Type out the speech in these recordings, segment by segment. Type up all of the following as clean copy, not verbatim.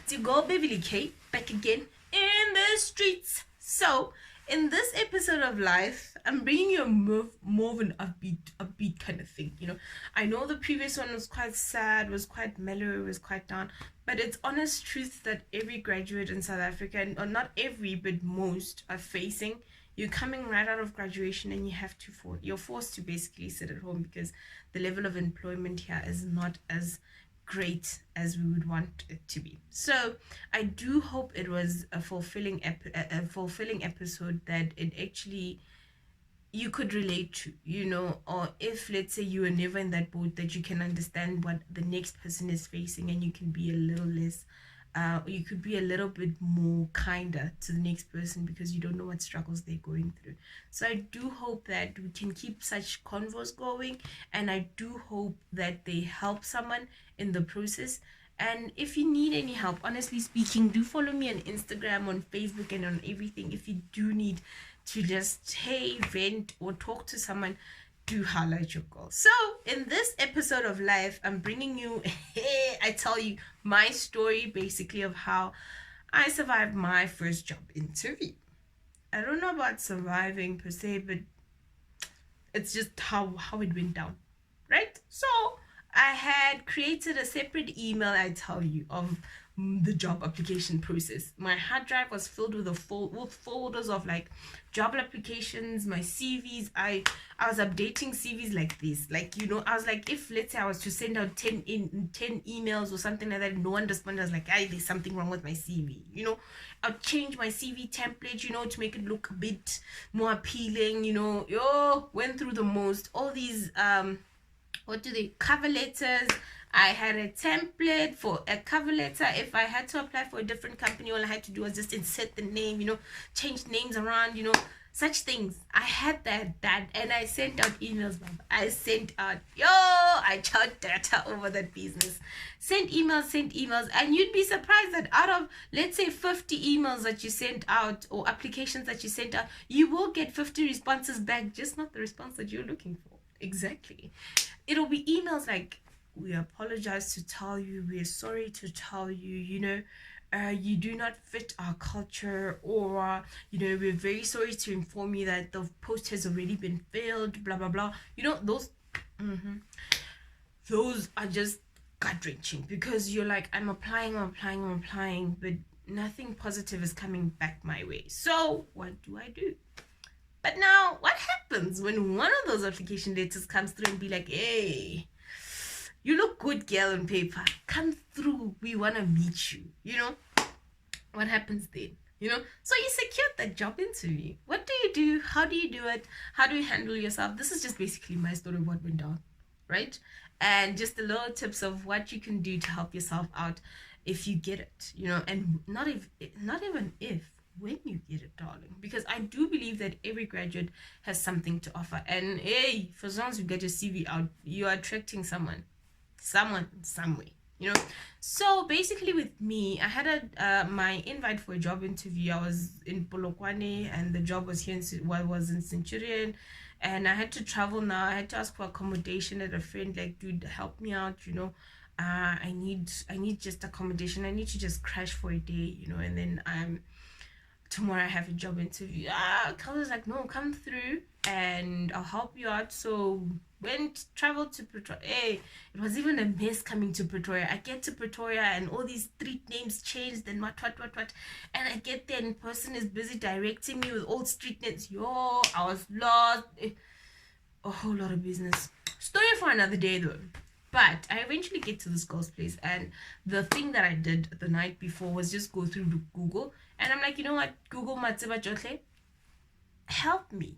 It's your girl Beverly K back again in the streets. So, in this episode of life, I'm bringing you a more of an upbeat kind of thing. I know the previous one was quite sad, was quite mellow, was quite down, but it's honest truth that every graduate in South Africa, or not every, but most, are facing. You're coming right out of graduation and you're forced to basically sit at home because the level of employment here is not as great as we would want it to be. So I do hope it was a fulfilling episode that it actually you could relate to, or if let's say you were never in that boat, that you can understand what the next person is facing and you can be a little less you could be a little bit more kinder to the next person because you don't know what struggles they're going through. So I do hope that we can keep such convos going, and I do hope that they help someone in the process. And if you need any help, honestly speaking, do follow me on Instagram, on Facebook, and on everything. If you do need to just vent or talk to someone, do highlight your goals. So in this episode of life, I'm bringing you I tell you my story basically of how I survived my first job interview. I don't know about surviving per se, but it's just how it went down, right? So I had created a separate email, I tell you, of the job application process. My hard drive was filled with with folders of like job applications, my CVs. I was updating CVs like this, I was like, if let's say I was to send out 10 emails or something like that, no one responded, I was like, there's something wrong with my CV. I'll change my CV template, to make it look a bit more appealing. Went through the most, all these cover letters. I had a template for a cover letter. If I had to apply for a different company, all I had to do was just insert the name, change names around, such things. I had that, and I sent out emails, I charged data over that business. Sent emails, and you'd be surprised that out of, let's say, 50 emails that you sent out, or applications that you sent out, you will get 50 responses back, just not the response that you're looking for. Exactly. It'll be emails like, we apologize to tell you, we're sorry to tell you, you do not fit our culture, or we're very sorry to inform you that the post has already been filled, blah blah blah. Those are just gut-wrenching, because you're like, I'm applying, but nothing positive is coming back my way. So what do I do? But now, what happens when one of those application letters comes through and be like, hey, you look good, girl, on paper, come through, we want to meet you, What happens then? So you secured that job interview. What do you do? How do you do it? How do you handle yourself? This is just basically my story of what went down, right? And just a little tips of what you can do to help yourself out if you get it, and not even if, when you get it, darling, because I do believe that every graduate has something to offer, and hey, for as long as you get your CV out, you are attracting someone some way, So basically with me, I had my invite for a job interview. I was in Polokwane, and the job was was in Centurion, and I had to travel now. I had to ask for accommodation at a friend, like, dude, help me out, I need just accommodation. I need to just crash for a day, and then tomorrow I have a job interview. Carl was like, no, come through and I'll help you out. So traveled to Pretoria. Hey, it was even a mess coming to Pretoria. I get to Pretoria and all these street names changed and what. And I get there and the person is busy directing me with old street names. I was lost. A whole lot of business. Story for another day though. But I eventually get to this girl's place, and the thing that I did the night before was just go through Google, and I'm like, you know what, Google Matsiba Jotle, help me,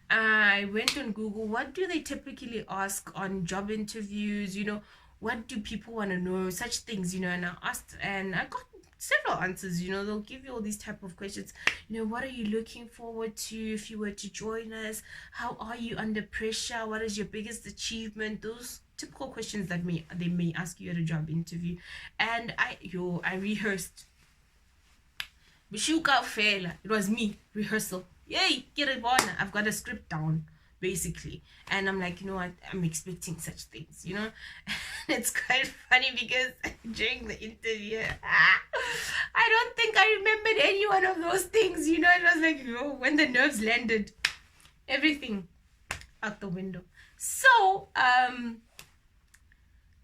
I went on Google, what do they typically ask on job interviews, what do people want to know, such things, and I asked, and I got several answers. They'll give you all these type of questions. What are you looking forward to if you were to join us? How are you under pressure? What is your biggest achievement? Those typical questions that they may ask you at a job interview. And I rehearsed. Bishuka Fela. It was me, rehearsal. Yay, get it on. I've got a script down. basically. And I'm like, you know what, I'm expecting such things, you know. It's quite funny because during the interview, I don't think I remembered any one of those things, you know. It was like, you know, when the nerves landed, everything out the window. So I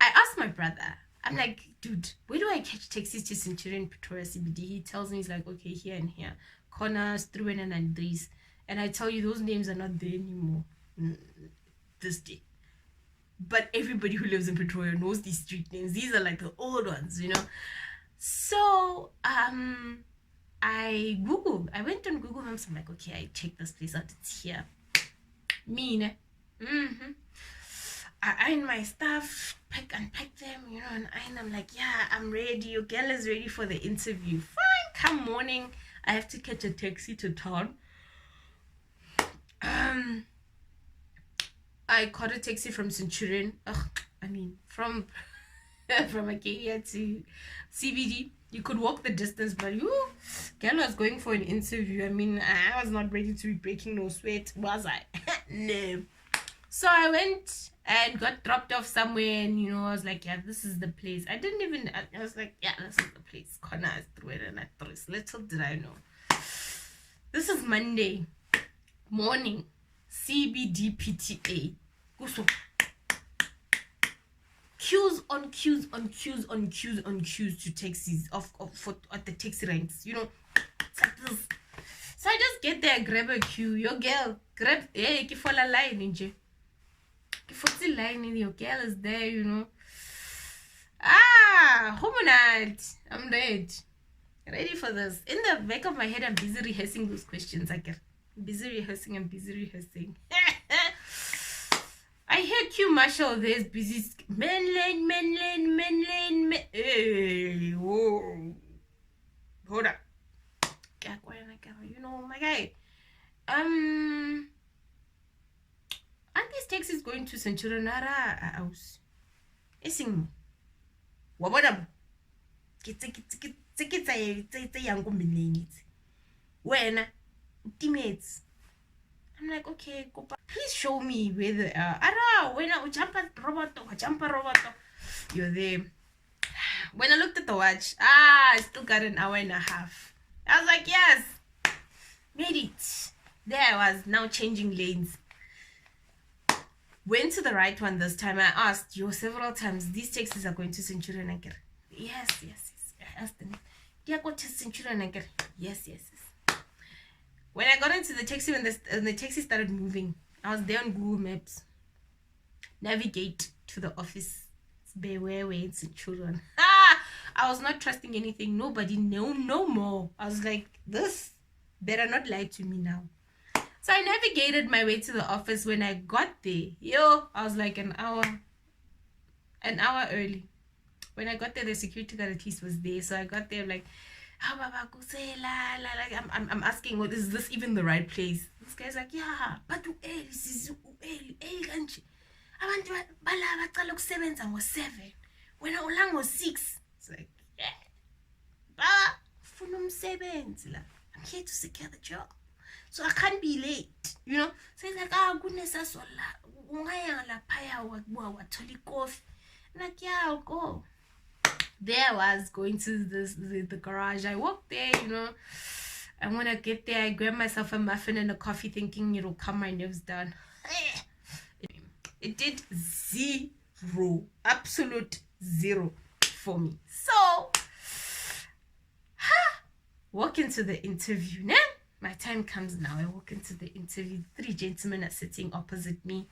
asked my brother, I'm like, dude, where do I catch taxis to Centurion, Pretoria CBD? He tells me, he's like, okay, here and here, Connors, Struwen and Andries. And I tell you, those names are not there anymore this day. But everybody who lives in Pretoria knows these street names. These are like the old ones, you know. So I went on Google Maps. I'm like, okay, I check this place out. It's here. Me, I iron my stuff, unpack them, you know, and I'm like, yeah, I'm ready. Your girl is ready for the interview. Fine. Come morning, I have to catch a taxi to town. I caught a taxi from Centurion. From Acadia to CBD. You could walk the distance, but girl was going for an interview. I was not ready to be breaking no sweat, was I? No. So I went and got dropped off somewhere, and I was like, yeah, this is the place. I was like, yeah, this is the place. Connors, and Actress. Little did I know. This is Monday morning. CBD PTA. Queues on queues on queues on queues on queues to taxis at the taxi ranks. It's like this. So I just get there, grab a queue. Your girl, grab, hey, you follow line, ninja. You follow line, and your girl is there, Homonite. I'm ready for this. In the back of my head, I'm busy rehearsing those questions. I'm busy rehearsing. I hear Q Marshall, there's busy. Men lane. Hey, whoa. Hold up. My guy. Aren't these taxis going to Centurion house? Ising. Wabadam. When teammates. I'm like, okay, go back. Please show me where they are. When I jump a robot, you're there. When I looked at the watch, I still got an hour and a half. I was like, yes, made it. There I was, now changing lanes. Went to the right one this time. I asked you several times, these taxis are going to Centurion Anchor. Yes. I asked them, do you go to Centurion Anchor? Yes. When I got into the taxi, when the taxi started moving, I was there on Google Maps. Navigate to the office. Beware in Centurion. I was not trusting anything. Nobody, no more. I was like, this better not lie to me now. So I navigated my way to the office. When I got there, I was like an hour early. When I got there, the security guard at least was there. So I got there like, I'm asking, well, is this even the right place? This guy's like, yeah, but was 7 when I was 6. It's like, yeah, I'm here to secure the job, so I can't be late, So he's like, goodness, that's all. I'm like, yeah, I'll go. There I was going to the garage. I walked there, And when I get there, I grab myself a muffin and a coffee, thinking it'll calm my nerves down. It did zero, absolute zero for me. So, walk into the interview. Now, my time comes now. I walk into the interview. 3 gentlemen are sitting opposite me,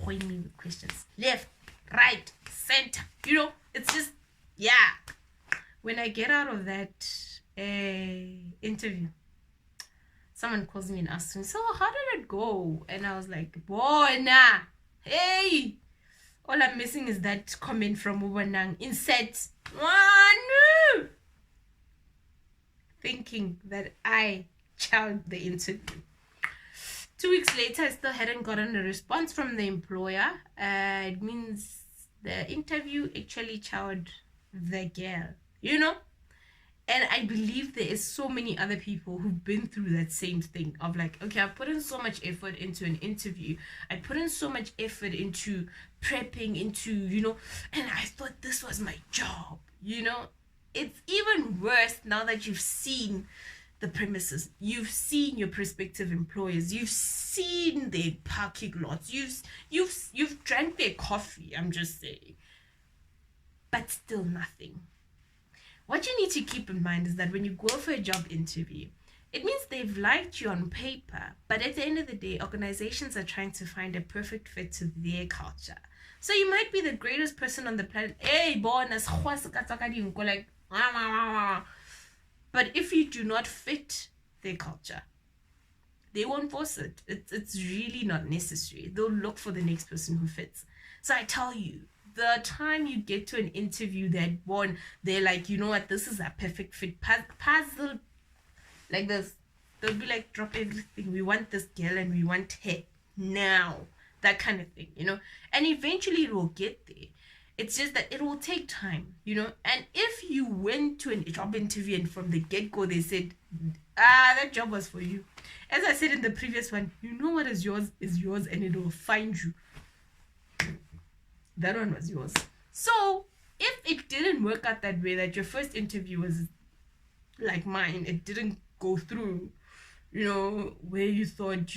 holding me with questions. Left, right, center. It's just, yeah. When I get out of that interview, someone calls me and asks me, so how did it go? And I was like, boy, nah. Hey, all I'm missing is that comment from Ubanang. Insert one. Thinking that I chowed the interview. 2 weeks later, I still hadn't gotten a response from the employer. It means the interview actually chowed the girl, And I believe there is so many other people who've been through that same thing of like, okay, I put in so much effort into an interview. I put in so much effort into prepping, into, and I thought this was my job. It's even worse now that you've seen the premises, you've seen your prospective employers, you've seen their parking lots, you've drank their coffee, I'm just saying. But still nothing. What you need to keep in mind is that when you go for a job interview, it means they've liked you on paper, but at the end of the day, organizations are trying to find a perfect fit to their culture. So you might be the greatest person on the planet. Hey, bonus, like, but if you do not fit their culture, they won't force it. It's really not necessary. They'll look for the next person who fits. So I tell you, the time you get to an interview they're like, you know what, this is a perfect fit puzzle, like this. They'll be like, drop everything. We want this girl and we want her now. That kind of thing, And eventually it will get there. It's just that it will take time, And if you went to a job interview and from the get-go they said, that job was for you. As I said in the previous one, you know what is yours and it will find you. That one was yours. So if it didn't work out that way, that your first interview was like mine, it didn't go through, where you thought,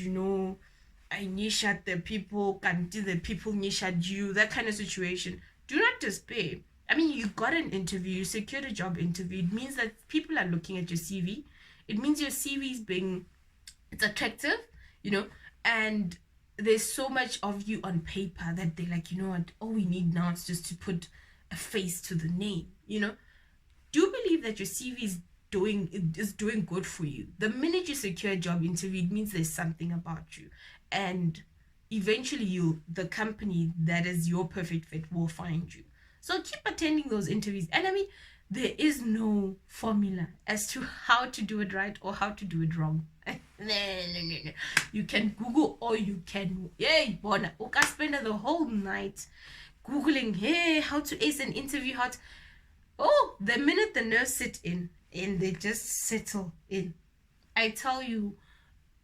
I nishat the people, can't do the people nishat you, that kind of situation, do not despair. I mean, you got an interview, you secured a job interview. It means that people are looking at your CV. It means your CV is it's attractive, and there's so much of you on paper that they're like, you know what, all we need now is just to put a face to the name, Do believe that your CV is doing good for you. The minute you secure a job interview, it means there's something about you. And eventually the company that is your perfect fit will find you. So keep attending those interviews. And I mean, there is no formula as to how to do it right or how to do it wrong. No. You can Google or you can, bona. You can spend the whole night Googling, hey, how to ace an interview, the minute the nerves sit in and they just settle in, I tell you,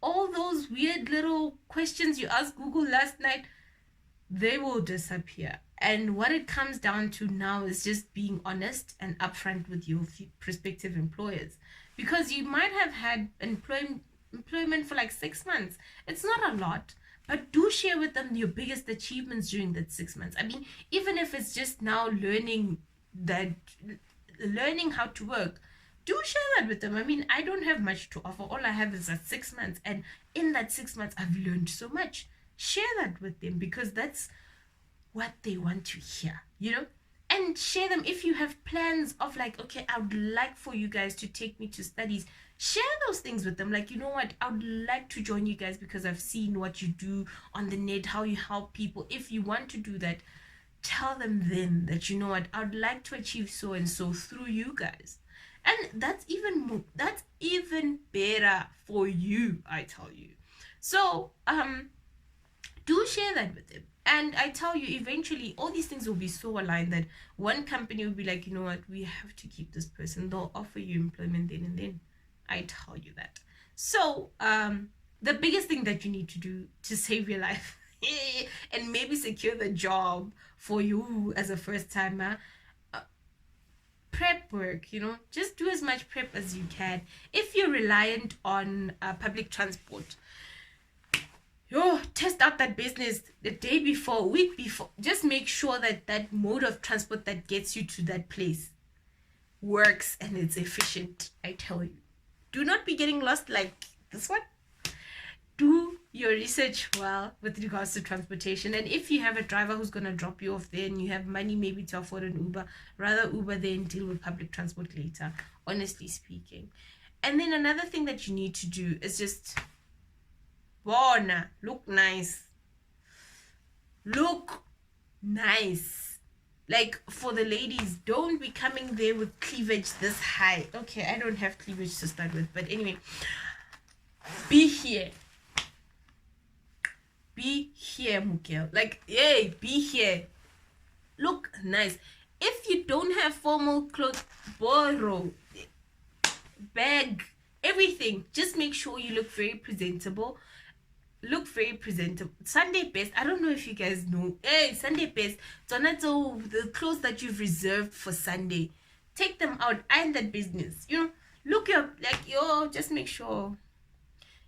all those weird little questions you asked Google last night, they will disappear. And what it comes down to now is just being honest and upfront with your prospective employers. Because you might have had employment for like 6 months. It's not a lot, but do share with them your biggest achievements during that 6 months. I mean, even if it's just now learning how to work, do share that with them. I mean, I don't have much to offer. All I have is that 6 months. And in that 6 months, I've learned so much. Share that with them because that's what they want to hear, And share them if you have plans of like, okay, I would like for you guys to take me to studies. Share those things with them. Like, you know what, I would like to join you guys because I've seen what you do on the net, how you help people. If you want to do that, tell them then that, you know what, I would like to achieve so and so through you guys. And that's even better for you, I tell you. So do share that with them. And I tell you, eventually all these things will be so aligned that one company will be like, you know what, we have to keep this person. They'll offer you employment then and then. I tell you that. So the biggest thing that you need to do to save your life and maybe secure the job for you as a first timer, prep work, just do as much prep as you can. If you're reliant on public transport, test out that business the day before, week before. Just make sure that that mode of transport that gets you to that place works and it's efficient. I tell you, do not be getting lost like this one. Do your research well with regards to transportation. And if you have a driver who's going to drop you off there and you have money maybe to afford an Uber, rather Uber there and deal with public transport later, honestly speaking. And then another thing that you need to do is just look nice. Look nice. Like for the ladies, don't be coming there with cleavage this high. Okay, I don't have cleavage to start with, but anyway, be here, Miguel. Like, be here. Look nice. If you don't have formal clothes, borrow. bag, everything. Just make sure you look very presentable. Look very presentable. Sunday best. I don't know if you guys know. Hey, Sunday best. So the clothes that you've reserved for Sunday, take them out. Iron that business. You know, look up like just make sure.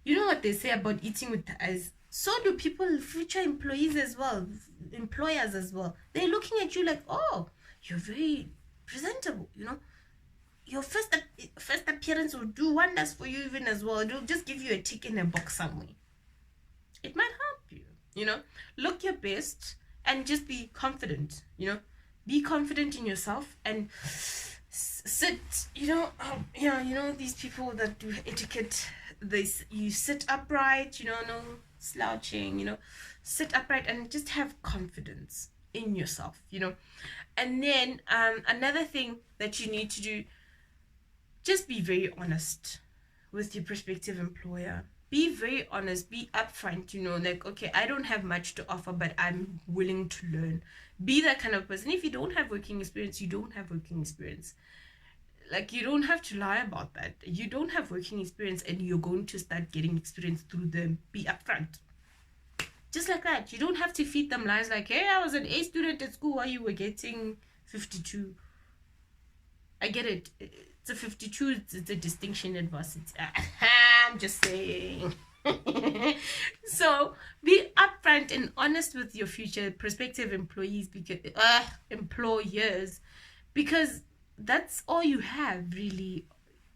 You know what they say about eating with the eyes. So do people, future employees as well, employers as well. They're looking at you like, oh, you're very presentable. You know, your first appearance will do wonders for you even as well. It'll just give you a tick in a box somewhere. It might help you, you know. Look your best and just be confident, you know. Be confident in yourself and sit, you know. You know, these people that do etiquette, you sit upright, you know, no slouching, you know. Sit upright and just have confidence in yourself, you know. And then another thing that you need to do, just be very honest with your prospective employer. Be very honest, be upfront, you know, like, okay, I don't have much to offer, but I'm willing to learn. Be that kind of person. If you don't have working experience, you don't have working experience. Like, you don't have to lie about that. You don't have working experience and you're going to start getting experience through them. Be upfront. Just like that. You don't have to feed them lies like, hey, I was an A student at school while you were getting 52. I get it. It's a 52. It's a distinction at varsity. I'm just saying. So be upfront and honest with your future prospective employees, because employers, because that's all you have, really.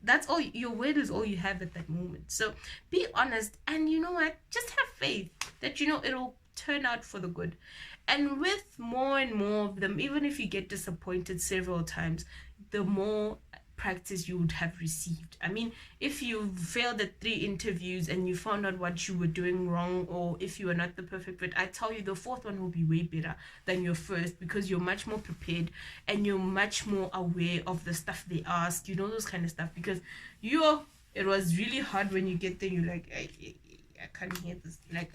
That's all. Your word is all you have at that moment. So be honest, and you know what, just have faith that, you know, it'll turn out for the good. And with more and more of them, even if you get disappointed several times, the more practice you would have received. I mean, if you failed at 3 interviews and you found out what you were doing wrong, or if you are not the perfect fit, I tell you the 4th one will be way better than your first, because you're much more prepared and you're much more aware of the stuff they ask, you know, those kind of stuff. Because it was really hard when you get there, you're like, I can't hear this, like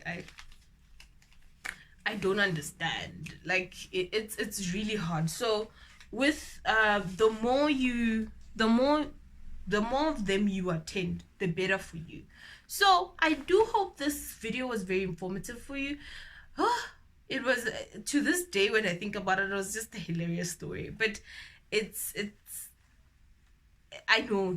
I don't understand, like it's really hard. So with the more of them you attend, the better for you. So I do hope this video was very informative for you. It was, to this day when I think about it, it was just a hilarious story. But it's I know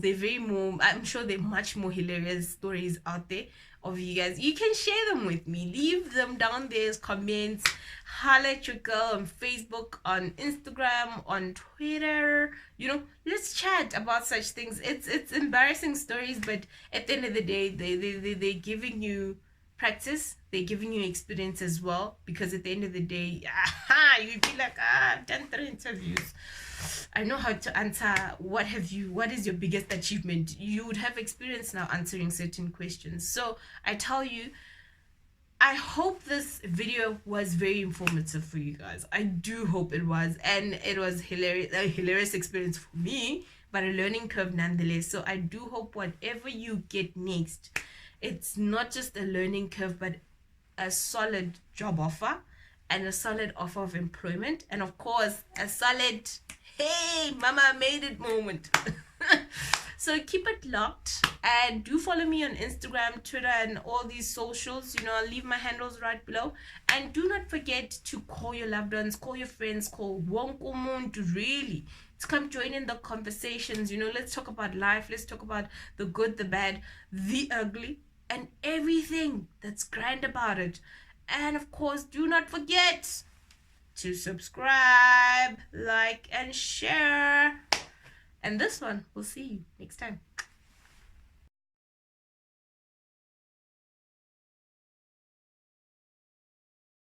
I'm sure there are much more hilarious stories out there of you guys. You can share them with me. Leave them down there as comments. Holla at your girl on Facebook, on Instagram, on Twitter. You know, let's chat about such things. It's embarrassing stories, but at the end of the day, they're giving you practice. They're giving you experience as well, because at the end of the day, you'd be like, I've done 3 interviews. I know how to answer. What is your biggest achievement? You would have experience now answering certain questions. So I tell you, I hope this video was very informative for you guys. I do hope it was, and it was a hilarious experience for me, but a learning curve nonetheless. So I do hope whatever you get next, it's not just a learning curve, but a solid job offer and a solid offer of employment, and of course a solid, hey, mama made it moment. So keep it locked, and do follow me on Instagram, Twitter, and all these socials. You know, I'll leave my handles right below. And do not forget to call your loved ones, call your friends, call wonko muntu, really, to come join in the conversations. You know, let's talk about life. Let's talk about the good, the bad, the ugly, and everything that's grand about it. And of course, do not forget to subscribe, like, and share. And this one, we'll see you next time.